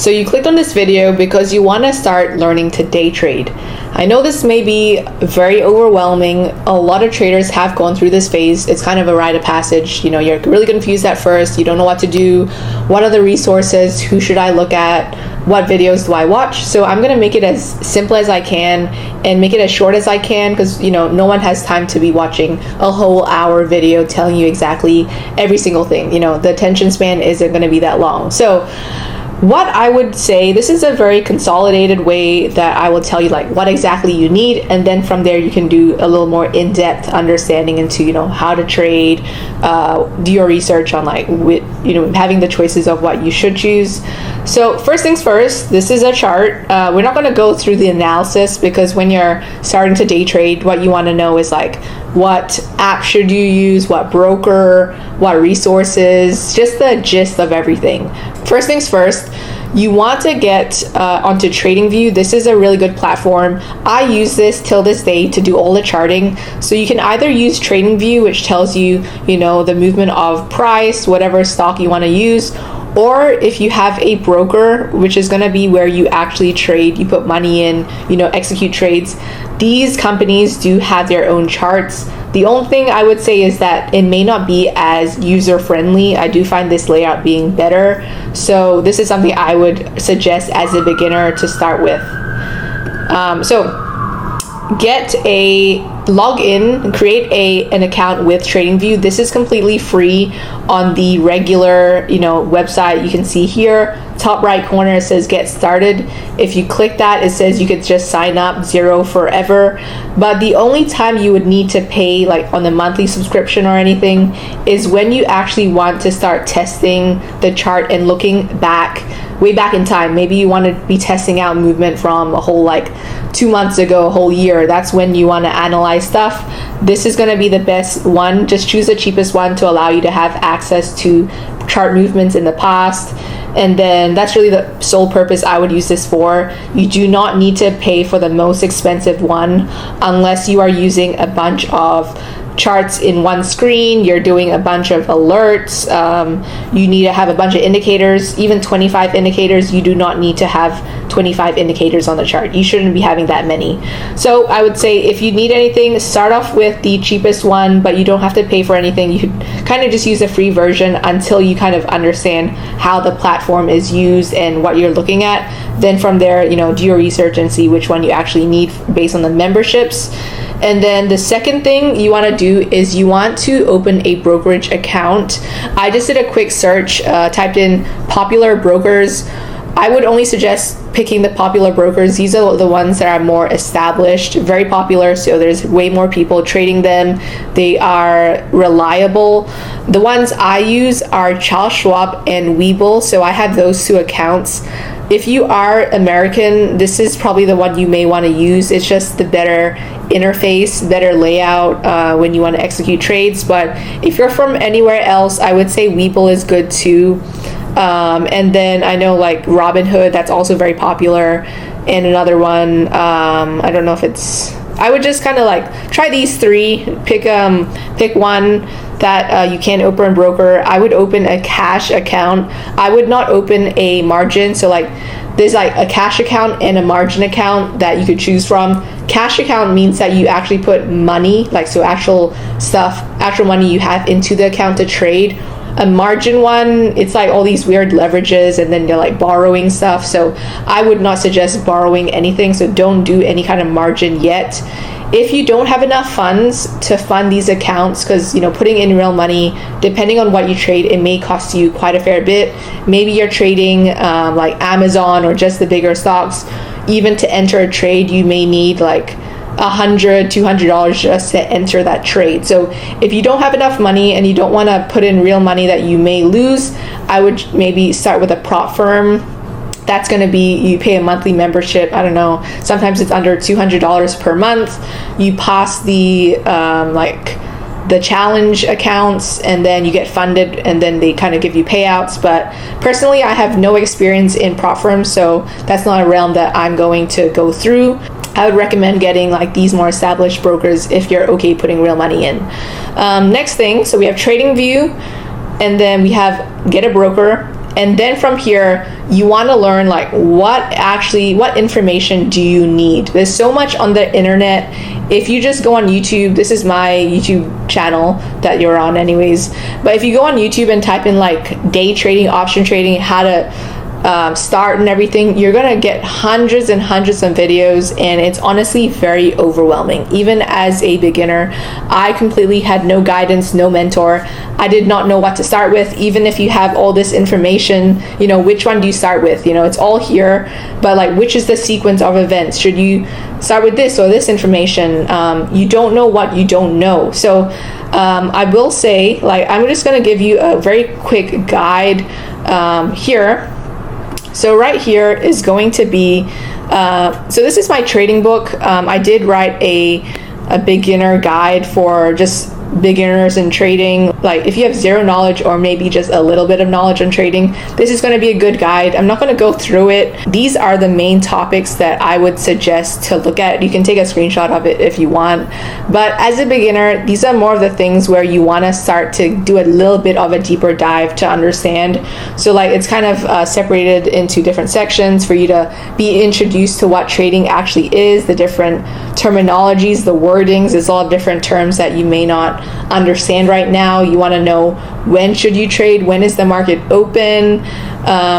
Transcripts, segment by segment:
So you clicked on this video because you want to start learning to day trade. I know this may be very overwhelming. A lot of traders have gone through this phase. It's kind of a rite of passage. You know, you're really confused at first. You don't know what to do. What are the resources? Who should I look at? What videos do I watch? So I'm going to make it as simple as I can and make it as short as I can, because, you know, no one has time to be watching a whole hour video telling you exactly every single thing. You know, the attention span isn't going to be that long. So what I would say, this is a very consolidated way that I will tell you like what exactly you need, and then from there you can do a little more in-depth understanding into, you know, how to trade, do your research on like having the choices of what you should choose. So first things first, this is a chart. We're not going to go through the analysis, because when you're starting to day trade, what you want to know is like what app should you use, what broker, what resources, just the gist of everything. First things first, you want to get onto TradingView. This is a really good platform. I use this till this day to do all the charting. So you can either use TradingView, which tells you, you know, the movement of price, whatever stock you want to use, or if you have a broker, which is going to be where you actually trade, you put money in, you know, execute trades. These companies do have their own charts. The only thing I would say is that it may not be as user friendly. I do find this layout being better. So this is something I would suggest as a beginner to start with. Log in and create an account with TradingView. This is completely free on the regular, you know, website. You can see here, top right corner, it says get started. If you click that, it says you could just sign up, zero forever. But the only time you would need to pay, like on the monthly subscription or anything, is when you actually want to start testing the chart and looking back, way back in time. Maybe you want to be testing out movement from a whole like 2 months ago, a whole year. That's when you want to analyze stuff. This is going to be the best one. Just choose the cheapest one to allow you to have access to chart movements in the past. And then that's really the sole purpose I would use this for. You do not need to pay for the most expensive one unless you are using a bunch of charts in one screen, you're doing a bunch of alerts, you need to have a bunch of indicators, even 25 indicators. You do not need to have 25 indicators on the chart. You shouldn't be having that many. So I would say if you need anything, start off with the cheapest one, but you don't have to pay for anything. You could kind of just use a free version until you kind of understand how the platform is used and what you're looking at. Then from there, you know, do your research and see which one you actually need based on the memberships. And then the second thing you want to do is you want to open a brokerage account. I just did a quick search, typed in popular brokers. I would only suggest picking the popular brokers. These are the ones that are more established, very popular, so there's way more people trading them. They are reliable. The ones I use are Charles Schwab and Webull, so I have those two accounts. If you are American, this is probably the one you may want to use. It's just the better interface, better layout when you want to execute trades. But if you're from anywhere else, I would say Webull is good too. And then I know like Robinhood, that's also very popular. And another one, I don't know if it's, I would just kind of like try these three, pick one that you can open a broker. I would open a cash account. I would not open a margin. So like there's like a cash account and a margin account that you could choose from. Cash account means that you actually put money, like so actual money you have into the account to trade. A margin one, it's like all these weird leverages and then you're like borrowing stuff. So I would not suggest borrowing anything. So don't do any kind of margin yet. If you don't have enough funds to fund these accounts, because, you know, putting in real money, depending on what you trade, it may cost you quite a fair bit. Maybe you're trading like Amazon or just the bigger stocks. Even to enter a trade, you may need like $100-$200 just to enter that trade. So if you don't have enough money and you don't want to put in real money that you may lose, I would maybe start with a prop firm. That's going to be, you pay a monthly membership. I don't know, sometimes it's under $200 per month. You pass the the challenge accounts and then you get funded and then they kind of give you payouts. But personally, I have no experience in prop firms, so that's not a realm that I'm going to go through. I would recommend getting like these more established brokers if you're okay putting real money in. Next thing, so we have TradingView, and then we have get a broker. And then from here, you want to learn like what information do you need. There's so much on the internet. If you just go on YouTube, this is my YouTube channel that you're on anyways, but if you go on YouTube and type in like day trading, option trading, how to start and everything, you're gonna get hundreds and hundreds of videos, and it's honestly very overwhelming. Even as a beginner, I completely had no guidance, no mentor. I did not know what to start with. Even if you have all this information, you know, which one do you start with? You know, it's all here, but like, which is the sequence of events? Should you start with this or this information? You don't know what you don't know. So I will say, like, I'm just gonna give you a very quick guide here. So right here is going to be, so this is my trading book. I did write a beginner guide for just beginners in trading. Like if you have zero knowledge or maybe just a little bit of knowledge on trading, this is going to be a good guide. I'm not going to go through it. These are the main topics that I would suggest to look at. You can take a screenshot of it if you want. But as a beginner, these are more of the things where you want to start to do a little bit of a deeper dive to understand. So like it's kind of separated into different sections for you to be introduced to what trading actually is, the different terminologies, the wordings. There's a lot of different terms that you may not understand right now. You want to know when should you trade, when is the market open.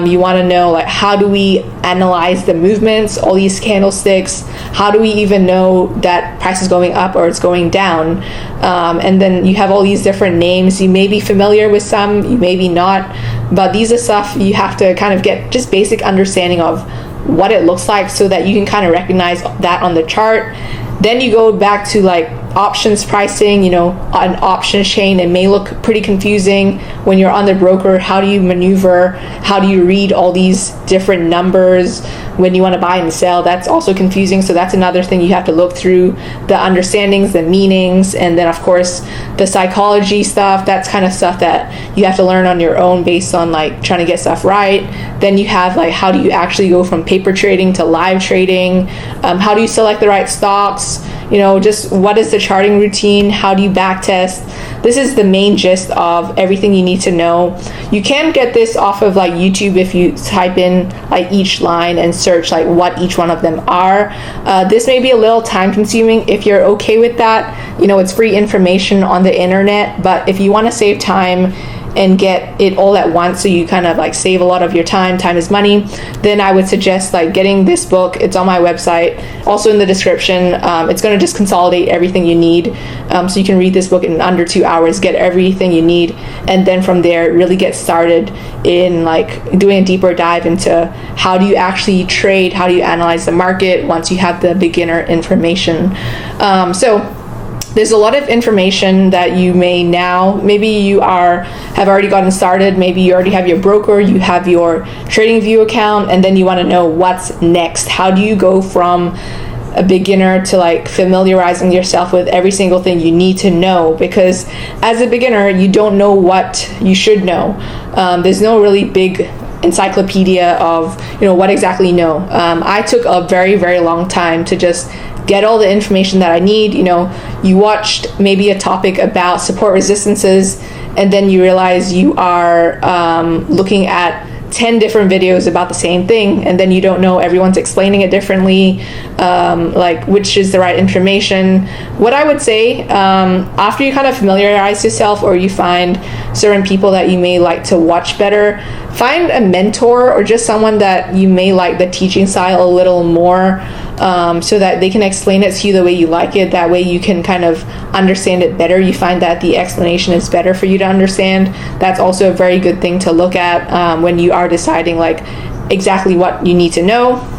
You want to know like how do we analyze the movements, all these candlesticks, how do we even know that price is going up or it's going down. And then you have all these different names. You may be familiar with some, you may be not, but these are stuff you have to kind of get just basic understanding of what it looks like so that you can kind of recognize that on the chart. Then you go back to like options pricing, you know, an option chain. It may look pretty confusing when you're on the broker. How do you maneuver? How do you read all these different numbers when you want to buy and sell? That's also confusing. So that's another thing you have to look through, the understandings, the meanings, and then of course the psychology stuff. That's kind of stuff that you have to learn on your own based on like trying to get stuff right. Then you have like how do you actually go from paper trading to live trading? How do you select the right stocks? You know, just what is the charting routine? How do you back test? This is the main gist of everything you need to know. You can get this off of like YouTube if you type in like each line and search like what each one of them are. This may be a little time consuming. If you're okay with that, you know, it's free information on the internet, but if you want to save time and get it all at once so you kind of like save a lot of your time is money, then I would suggest like getting this book. It's on my website, also in the description. It's going to just consolidate everything you need, so you can read this book in under 2 hours, get everything you need, and then from there really get started in like doing a deeper dive into how do you actually trade, how do you analyze the market once you have the beginner information. So there's a lot of information that you may now, maybe you have already gotten started, maybe you already have your broker, you have your TradingView account, and then you want to know what's next. How do you go from a beginner to like familiarizing yourself with every single thing you need to know? Because as a beginner, you don't know what you should know. There's no really big encyclopedia of, you know, what exactly you know. I took a very, very long time to just get all the information that I need. You know, you watched maybe a topic about support resistances, and then you realize you are looking at 10 different videos about the same thing, and then you don't know, everyone's explaining it differently, like which is the right information. What I would say, after you kind of familiarize yourself or you find certain people that you may like to watch better, find a mentor or just someone that you may like the teaching style a little more, so that they can explain it to you the way you like it. That way you can kind of understand it better. You find that the explanation is better for you to understand. That's also a very good thing to look at when you are deciding like exactly what you need to know.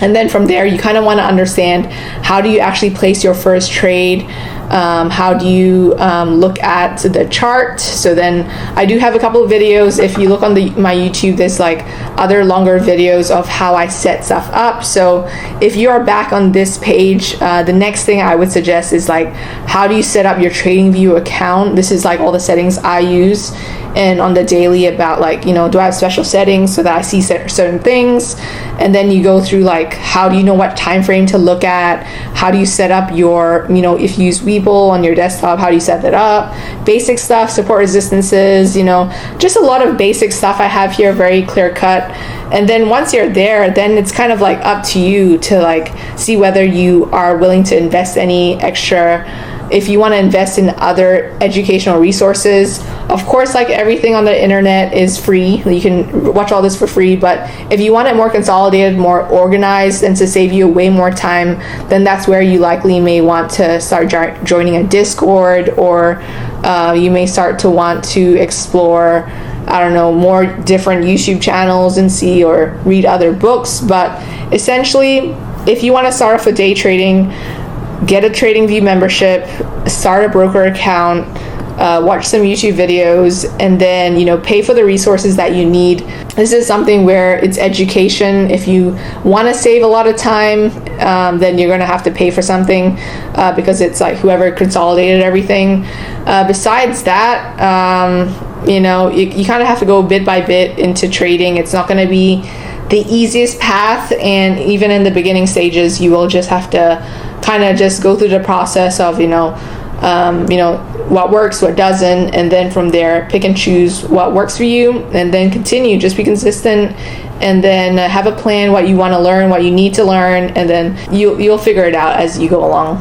And then from there, you kind of want to understand, how do you actually place your first trade? How do you look at the chart? So then I do have a couple of videos. If you look on my YouTube, there's like other longer videos of how I set stuff up. So if you are back on this page, the next thing I would suggest is like, how do you set up your TradingView account? This is like all the settings I use. and on the daily about like, you know, do I have special settings so that I see certain things? And then you go through like, how do you know what time frame to look at? How do you set up your, you know, if you use Webull on your desktop, how do you set that up? Basic stuff, support resistances, you know, just a lot of basic stuff I have here, very clear cut. And then once you're there, then it's kind of like up to you to like see whether you are willing to invest any extra. If you want to invest in other educational resources, of course, like everything on the internet is free. You can watch all this for free, but if you want it more consolidated, more organized, and to save you way more time, then that's where you likely may want to start joining a Discord, or you may start to want to explore, I don't know, more different YouTube channels and see or read other books. But essentially, if you want to start off with day trading, get a TradingView membership, start a broker account, watch some YouTube videos, and then, you know, pay for the resources that you need. This is something where it's education. If you want to save a lot of time, then you're going to have to pay for something because it's like whoever consolidated everything. Besides that, you know, you kind of have to go bit by bit into trading. It's not going to be the easiest path, and even in the beginning stages, you will just have to kind of just go through the process of, you know, what works, what doesn't, and then from there pick and choose what works for you, and then continue. Just be consistent, and then have a plan, what you want to learn, what you need to learn, and then you'll figure it out as you go along.